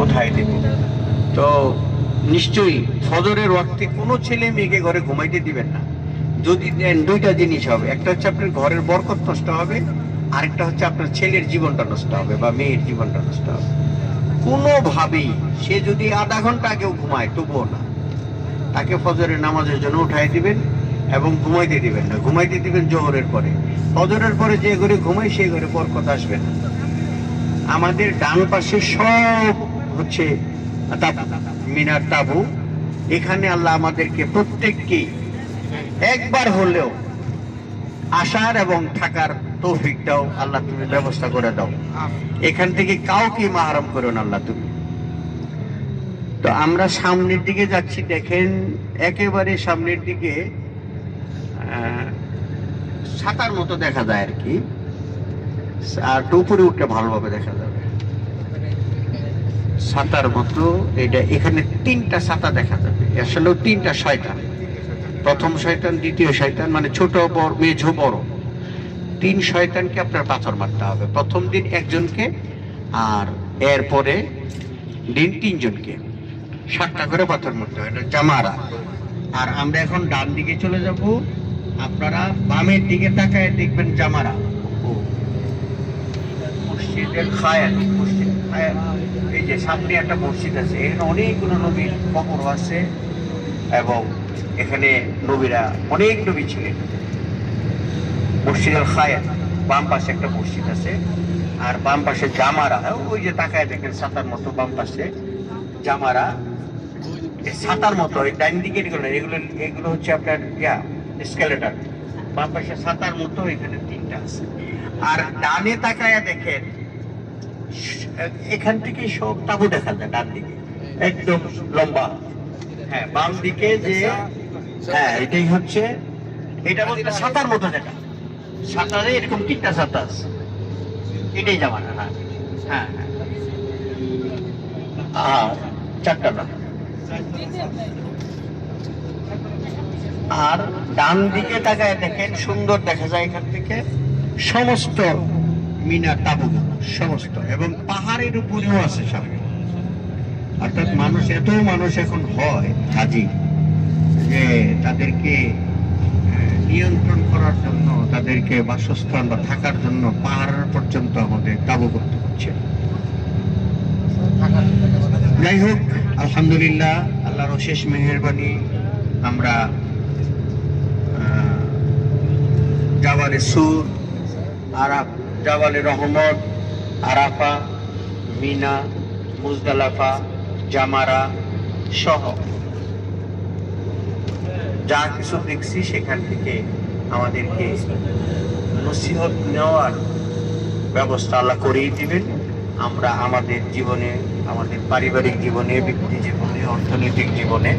উঠায় দেব। তো নিশ্চয়ই ফজরের ওয়াক্তে কোনো ছেলে মেয়েকে ঘরে ঘুমাইতে দিবেন না। যদি দেন দুইটা জিনিস হবে, একটা হচ্ছে আপনার ঘরের বরকত নষ্ট হবে, আরেকটা হচ্ছে আপনার ছেলের জীবনটা নষ্ট হবে বা মেয়ের জীবনটা নষ্ট হবে। কোনোভাবেই সে যদি আধা ঘন্টা আগেও ঘুমায় তবুও না, তাকে ফজরের নামাজের জন্য উঠাই দিবেন এবং ঘুমাইতে দিবেন না। ঘুমাইতে দিবেন জোহরের পরে। ফজরের পরে যে ঘরে ঘুমায় সেই ঘরে বরকত আসবে না। আমাদের ডান পাশে সব হচ্ছে মিনার তাবু। এখানে আল্লাহ আমাদেরকে প্রত্যেককে একবার হলেও আসার এবং থাকার তৌফিক দাও আল্লাহ, তুমি ব্যবস্থা করে দাও। এখান থেকে কাউকে মাহরুম করো না আল্লাহ তুমি। তো আমরা সামনের দিকে যাচ্ছি, দেখেন একেবারে সামনের দিকে ছাতার মতো দেখা যায় আর কি, আর উপরে উঠে ভালোভাবে দেখা যাবে ছাতার মতো। এটা এখানে তিনটা ছাতা দেখা যাবে, আসলে তিনটা শয়তান, প্রথম শয়তান, দ্বিতীয় শয়তান, মানে ছোট বড় মেঝো বড় তিন শয়তানকে আপনার পাথর মারতে হবে। প্রথম দিন একজনকে, আর এরপরে দিন তিনজনকে 7টা করে পাথর মারতে হবে, এটা জামারা। আর আমরা এখন ডান দিকে চলে যাব, আপনারা বামের দিকে তাকায় দেখবেন জামারা। মসজিদের খায়াত, মসজিদ খায়াত, এই যে সামনে একটা মসজিদ আছে, এখানে অনেকগুলো নবীর কবর আছে এবং এখানে নবীরা অনেক নবী ছিলেন। মসজিদের খায়াত, বাম পাশে একটা মসজিদ আছে, আর বাম পাশে জামারা, ওই যে তাকায় দেখেন ছাতার মতো বাম পাশে জামারা, ছাতার মতো। ওই ডাইন দিকে এগুলো হচ্ছে আপনার স্কেলেটর। বাম পাশে ছাতার মতো এখানে তিনটা আছে। আর ডানে তাকায় দেখেন এখান থেকে সব তাবু দেখা যায় ডান দিকে একদম লম্বা। হ্যাঁ, বাম দিকে যে, হ্যাঁ এটাই হচ্ছে, এটা বলতে ছাতার মতো যেটা, ছাতারে এরকম তিনটা ছাতা আছে, এটাই জামানা। হ্যাঁ হ্যাঁ হ্যাঁ, আর 4টা না। আর ডান দিকে তাকায় দেখেন সুন্দর দেখা যায় এখান থেকে সমস্ত মিনার তাবুগুলো সমস্ত, এবং পাহাড়ের উপরেও আছে সামনে। অর্থাৎ মানুষ, এত মানুষ এখন হয় হাজি, যে তাদেরকে নিয়ন্ত্রণ করার জন্য, তাদেরকে বাসস্থান বা থাকার জন্য পাহাড় পর্যন্ত আমাদের তাবু করতে হচ্ছে। যাই হোক, আলহামদুলিল্লাহ, আল্লাহর অশেষ মেহেরবানি, আমরা জাবালে সুর, জাবালে রহমত, আরাফা, মিনা, মুজদালাফা, জামারা সহ যা কিছু দেখছি সেখান থেকে আমাদেরকে নসিহত নেওয়ার ব্যবস্থা আল্লাহ করেই দিবেন। আমরা আমাদের জীবনে, আমাদের পারিবারিক জীবনে, ব্যক্তি জীবনে, অর্থনৈতিক জীবনে